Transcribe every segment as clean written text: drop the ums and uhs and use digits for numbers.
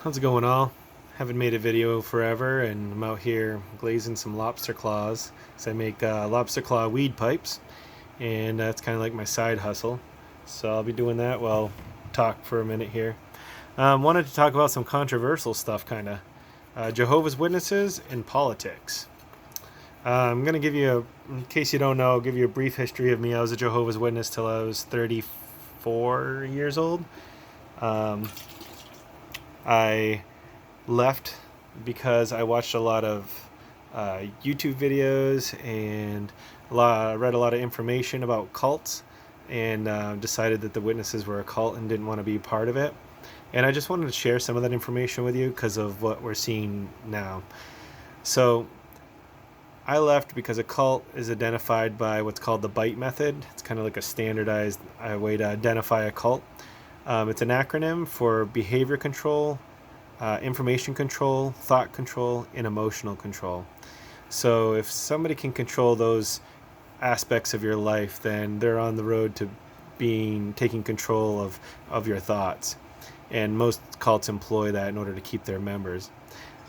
How's it going, all? Haven't made a video forever, and I'm out here glazing some lobster claws. So I make lobster claw weed pipes, and that's kind of like my side hustle. So I'll be doing that while talk for a minute here. Wanted to talk about some controversial stuff, kind of Jehovah's Witnesses and politics. I'm gonna give you, in case you don't know, I'll give you a brief history of me. I was a Jehovah's Witness till I was 34 years old. Um, I left because I watched a lot of YouTube videos and read a lot of information about cults, and decided that the witnesses were a cult and didn't want to be part of it. And I just wanted to share some of that information with you because of what we're seeing now. So I left because a cult is identified by what's called the BITE method. It's kind of like a standardized way to identify a cult. It's an acronym for behavior control, information control, thought control, and emotional control. So if somebody can control those aspects of your life, then they're on the road to being taking control of your thoughts. And most cults employ that in order to keep their members.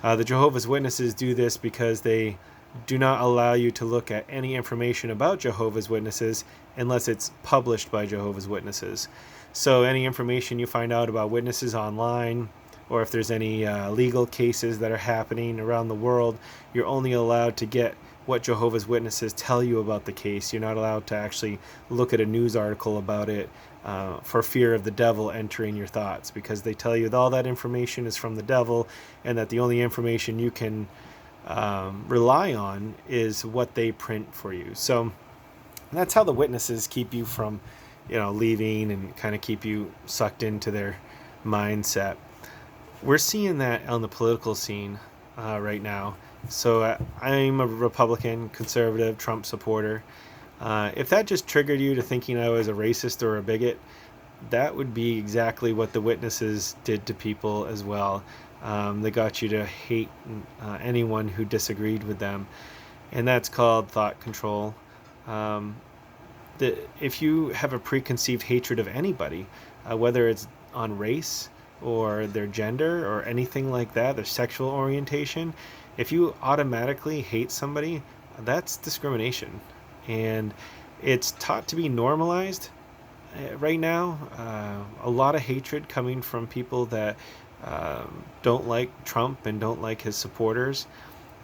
The Jehovah's Witnesses do this because they do not allow you to look at any information about Jehovah's Witnesses unless it's published by Jehovah's Witnesses. So any information you find out about witnesses online, or if there's any legal cases that are happening around the world, you're only allowed to get what Jehovah's Witnesses tell you about the case. You're not allowed to actually look at a news article about it for fear of the devil entering your thoughts, because they tell you that all that information is from the devil, and that the only information you can rely on is what they print for you. So that's how the witnesses keep you from, leaving, and kind of keep you sucked into their mindset. We're seeing that on the political scene right now. So I'm a Republican, conservative, Trump supporter. If that just triggered you to thinking I was a racist or a bigot, that would be exactly what the witnesses did to people as well. They got you to hate anyone who disagreed with them, and that's called thought control. Um, if you have a preconceived hatred of anybody, whether it's on race or their gender or anything like that, their sexual orientation, if you automatically hate somebody, that's discrimination. And it's taught to be normalized right now. A lot of hatred coming from people that don't like Trump and don't like his supporters.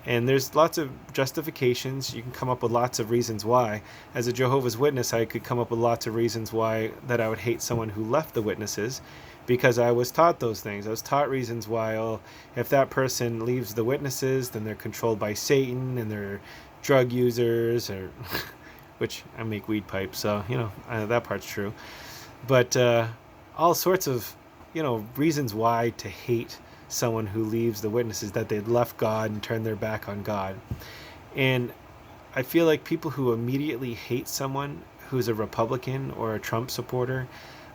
And there's lots of justifications. You can come up with lots of reasons why. As a Jehovah's Witness, I could come up with lots of reasons why that I would hate someone who left the witnesses, because I was taught those things. I was taught reasons why, oh, if that person leaves the witnesses, then they're controlled by Satan and they're drug users, or which I make weed pipes, so that part's true. But all sorts of reasons why to hate someone who leaves the witnesses, that they'd left God and turned their back on God. And I feel like people who immediately hate someone who's a Republican or a Trump supporter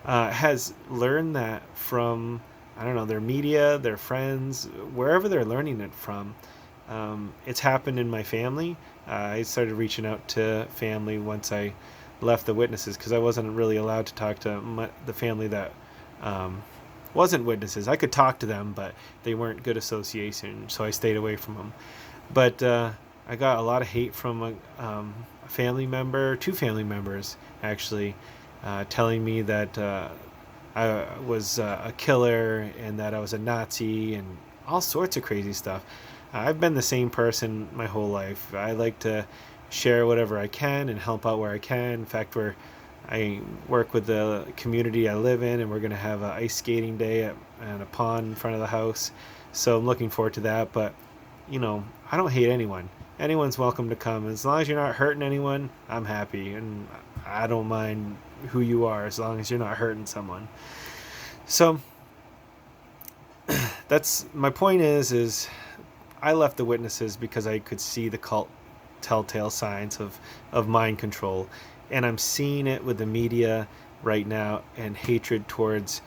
has learned that from, I don't know, their media, their friends, wherever they're learning it from. It's happened in my family. I started reaching out to family once I left the witnesses, because I wasn't really allowed to talk to the family that wasn't witnesses. I could talk to them, but they weren't good association, so I stayed away from them. But I got a lot of hate from a family member, two family members actually, telling me that I was a killer and that I was a Nazi and all sorts of crazy stuff. I've been the same person my whole life. I like to share whatever I can and help out where I can. In fact, I work with the community I live in, and we're going to have an ice skating day at a pond in front of the house. So I'm looking forward to that. But, I don't hate anyone. Anyone's welcome to come. As long as you're not hurting anyone, I'm happy. And I don't mind who you are as long as you're not hurting someone. So that's my point is I left the witnesses because I could see the cult telltale signs of mind control. And I'm seeing it with the media right now, and hatred towards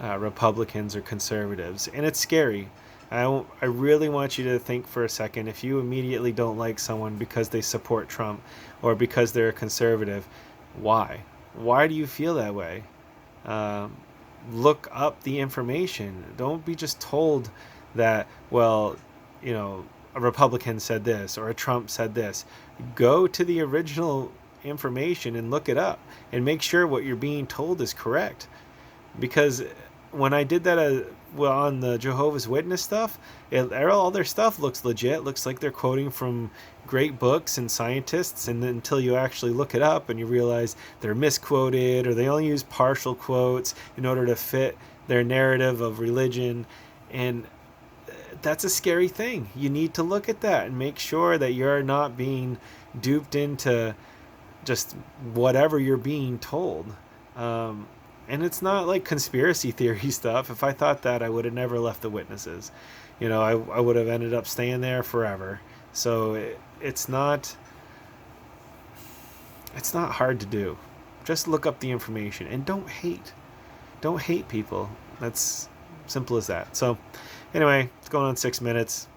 Republicans or conservatives. And it's scary. I really want you to think for a second, if you immediately don't like someone because they support Trump or because they're a conservative, why? Why do you feel that way? look up the information. Don't be just told that, well, you know, a Republican said this or a Trump said this. Go to the original information and look it up and make sure what you're being told is correct. Because when I did that well, on the Jehovah's Witness stuff, all their stuff looks legit. Looks like they're quoting from great books and scientists, and then until you actually look it up and you realize they're misquoted or they only use partial quotes in order to fit their narrative of religion. And that's a scary thing. You need to look at that and make sure that you're not being duped into just whatever you're being told. And it's not like conspiracy theory stuff. If I thought that, I would have never left the witnesses. You know, I would have ended up staying there forever. So it's not hard to do. Just look up the information and don't hate. Don't hate people. That's simple as that. So anyway, it's going on 6 minutes,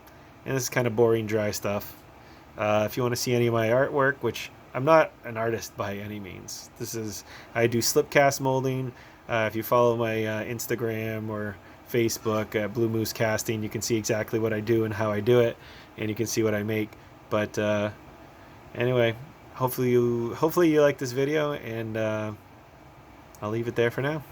and this is kind of boring, dry stuff. If you want to see any of my artwork, which I'm not an artist by any means. I do slipcast molding. If you follow my Instagram or Facebook at Blue Moose Casting, you can see exactly what I do and how I do it, and you can see what I make. But anyway, hopefully you like this video, and I'll leave it there for now.